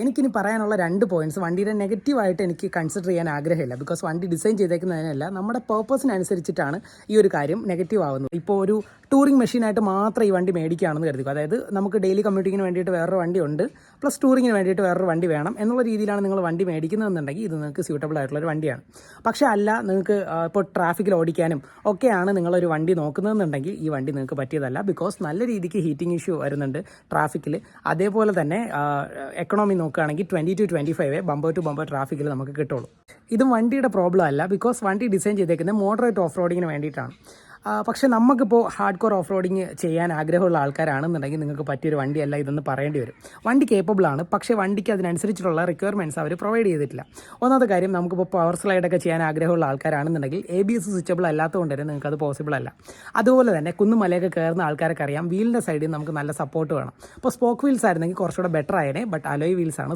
എനിക്കിനി പറയാനുള്ള 2 പോയിന്റ്സ് വണ്ടിയുടെ നെഗറ്റീവായിട്ട് എനിക്ക് കൺസിഡർ ചെയ്യാൻ ആഗ്രഹമില്ല. ബിക്കോസ് വണ്ടി ഡിസൈൻ ചെയ്തേക്കുന്നതിനല്ല നമ്മുടെ പേർപ്പസിനനുസരിച്ചിട്ടാണ് ഈ ഒരു കാര്യം നെഗറ്റീവ് ആവുന്നത്. ഇപ്പോൾ ഒരു ടൂറിംഗ് മെഷീനായിട്ട് മാത്രം ഈ വണ്ടി മേടിക്കുകയാണെന്ന് കരുതുക. അതായത് നമുക്ക് ഡെയിലി കമ്മ്യൂട്ടിങ്ങിന് വേണ്ടിയിട്ട് വേറൊരു വണ്ടി ഉണ്ട്, പ്ലസ് ടൂറിങ്ങിന് വേണ്ടിയിട്ട് വേറൊരു വണ്ടി വേണം എന്നുള്ള രീതിയിലാണ് നിങ്ങൾ വണ്ടി മേടിക്കുന്നതെന്നുണ്ടെങ്കിൽ ഇത് നിങ്ങൾക്ക് സ്യൂട്ടബിൾ ആയിട്ടുള്ളൊരു വണ്ടിയാണ്. പക്ഷേ അല്ല, നിങ്ങൾക്ക് ഇപ്പോൾ ട്രാഫിക്കിൽ ഓടിക്കാനും ഒക്കെയാണ് നിങ്ങളൊരു വണ്ടി നോക്കുന്നതെന്നുണ്ടെങ്കിൽ ഈ വണ്ടി നിങ്ങൾക്ക് പറ്റിയതല്ല. ബിക്കോസ് നല്ല രീതിക്ക് ഹീറ്റിംഗ് ഇഷ്യൂ വരുന്നുണ്ട് ട്രാഫിക്കിൽ. അതേപോലെ തന്നെ എക്കണോമി നോക്കുകയാണെങ്കിൽ 20 to 25 ബമ്പർ ടു ബമ്പർ ട്രാഫിക്കിൽ നമുക്ക് കിട്ടുള്ളൂ. ഇതും വണ്ടിയുടെ പ്രോബ്ലം അല്ല, ബിക്കോസ് വണ്ടി ഡിസൈൻ ചെയ്തേക്കുന്നത് മോഡറേറ്റ് ഓഫ് റോഡിങ്ങിന് വേണ്ടിയിട്ടാണ്. പക്ഷേ നമുക്കിപ്പോൾ ഹാർഡ് കോർ ഓഫ് റോഡിങ് ചെയ്യാൻ ആഗ്രഹമുള്ള ആൾക്കാരാണെന്നുണ്ടെങ്കിൽ നിങ്ങൾക്ക് പറ്റിയൊരു വണ്ടിയല്ല ഇതെന്ന് പറയേണ്ടി വരും. വണ്ടി കേപ്പബിളാണ്, പക്ഷേ വണ്ടിക്ക് അതിനനുസരിച്ചിട്ടുള്ള റിക്വയർമെൻറ്റ്സ് അവർ പ്രൊവൈഡ് ചെയ്തിട്ടില്ല. ഒന്നാമത്തെ കാര്യം, നമുക്കിപ്പോൾ പവർ സ്ലൈഡൊക്കെ ചെയ്യാൻ ആഗ്രഹമുള്ള ആൾക്കാരാണെന്നുണ്ടെങ്കിൽ ABS സ്വിച്ചബിൾ അല്ലാത്തതുകൊണ്ട് തന്നെ നിങ്ങൾക്ക് അത് പോസിബിൾ അല്ല. അതുപോലെ തന്നെ കുന്നുമലയൊക്കെ കയറുന്ന ആൾക്കാർക്ക് അറിയാം, വീലിൻ്റെ സൈഡിൽ നമുക്ക് നല്ല സപ്പോർട്ട് വേണം. ഇപ്പോൾ സ്പോക്ക് വീൽസ് ആയിരുന്നെങ്കിൽ കുറച്ചുകൂടെ ബെറ്റർ ആയേനെ, ബട്ട് അലോയ് വീൽസാണ്